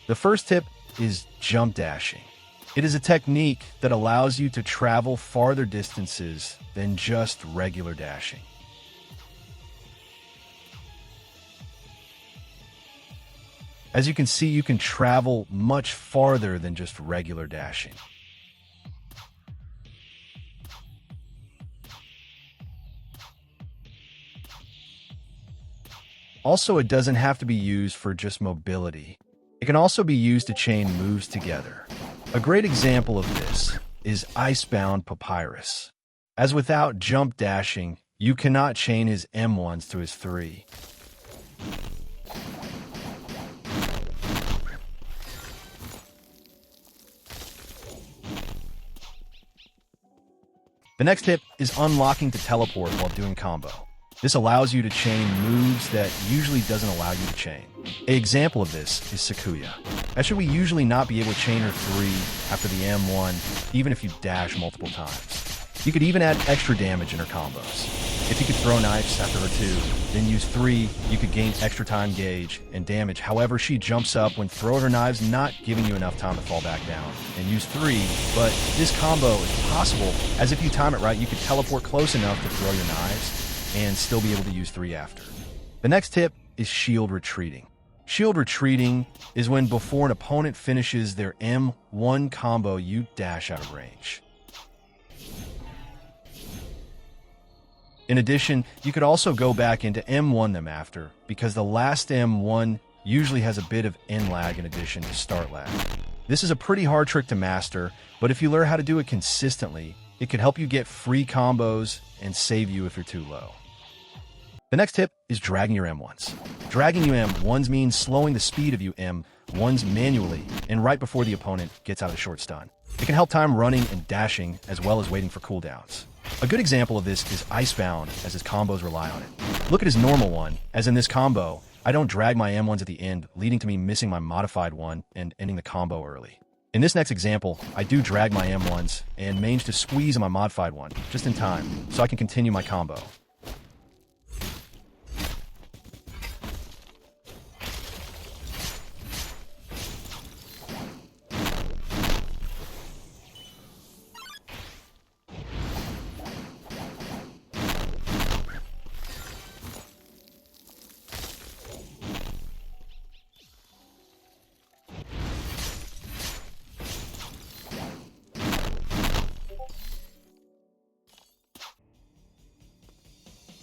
The first tip is jump dashing. It is a technique that allows you to travel farther distances than just regular dashing. As you can see, you can travel much farther than just regular dashing. Also, it doesn't have to be used for just mobility. It can also be used to chain moves together. A great example of this is Icebound Papyrus. As without jump dashing, you cannot chain his M1s to his 3. The next tip is unlocking to teleport while doing combo. This allows you to chain moves that usually doesn't allow you to chain. An example of this is Sakuya. Actually, we usually not be able to chain her 3 after the M1, even if you dash multiple times. You could even add extra damage in her combos. If you could throw knives after her 2, then use 3, you could gain extra time gauge and damage. However, she jumps up when throwing her knives, not giving you enough time to fall back down, and use 3, but this combo is possible, as if you time it right, you could teleport close enough to throw your knives, and still be able to use 3 after. The next tip is shield retreating. Shield retreating is when before an opponent finishes their M1 combo, you dash out of range. In addition, you could also go back into M1 them after, because the last M1 usually has a bit of end lag in addition to start lag. This is a pretty hard trick to master, but if you learn how to do it consistently, it could help you get free combos and save you if you're too low. The next tip is dragging your M1s. Dragging your M1s means slowing the speed of your M1s manually and right before the opponent gets out of the short stun. It can help time running and dashing as well as waiting for cooldowns. A good example of this is Icebound, as his combos rely on it. Look at his normal one, as in this combo, I don't drag my M1s at the end, leading to me missing my modified one and ending the combo early. In this next example, I do drag my M1s and manage to squeeze on my modified one, just in time, so I can continue my combo.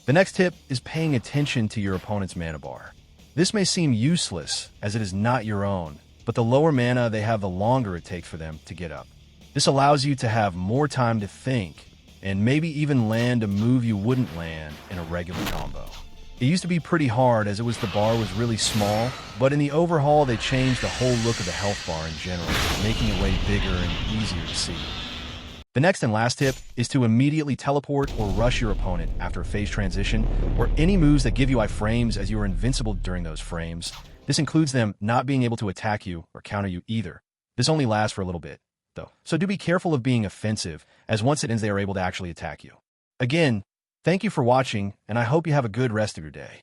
The next tip is paying attention to your opponent's mana bar. This may seem useless, as it is not your own, but the lower mana they have, the longer it takes for them to get up. This allows you to have more time to think, and maybe even land a move you wouldn't land in a regular combo. It used to be pretty hard, as the bar was really small, but in the overhaul they changed the whole look of the health bar in general, making it way bigger and easier to see. The next and last tip is to immediately teleport or rush your opponent after a phase transition, or any moves that give you iframes, as you are invincible during those frames. This includes them not being able to attack you or counter you either. This only lasts for a little bit, though, so do be careful of being offensive, as once it ends they are able to actually attack you. Again, thank you for watching, and I hope you have a good rest of your day.